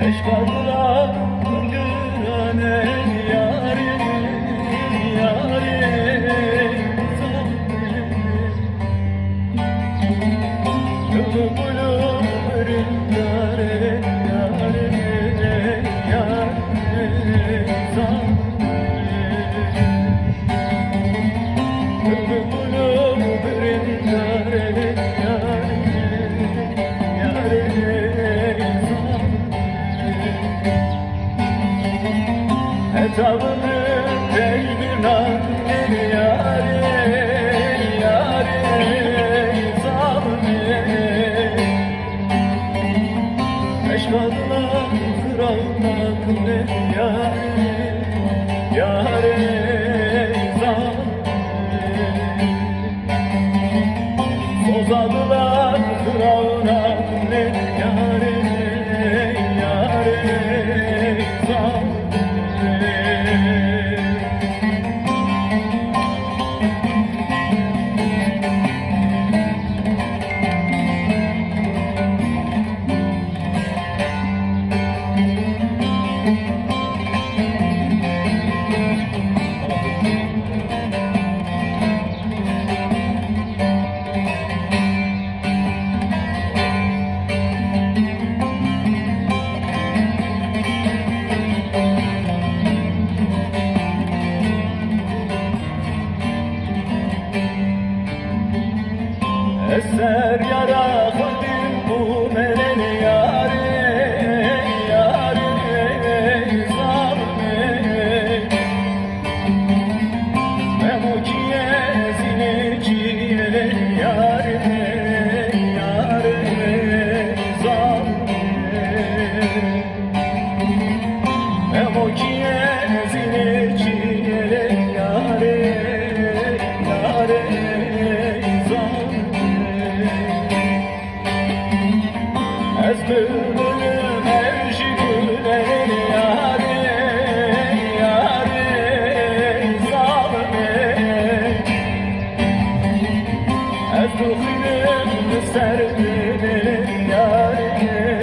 Eşkadılar güldürene yâri yâri Gülü gülü rindare yâri yâri Gülü gülü rindare yâri yâri Etabını peygirnan yâri yâri zalimi Eşkadılar Firavun'a kıldı yâri yâri zalimi Bozadılar Firavun'a kıldı yâri yâri zalimi Eser yara kıldım bu meleni yâri yâri zalimi Memukiye zineciye yâri yâri zalimi Memukiye zineciye yâri yâri Ez bülbülüm evşi güllerin yâri yâri zalimi Ez ruhim serdinin yâri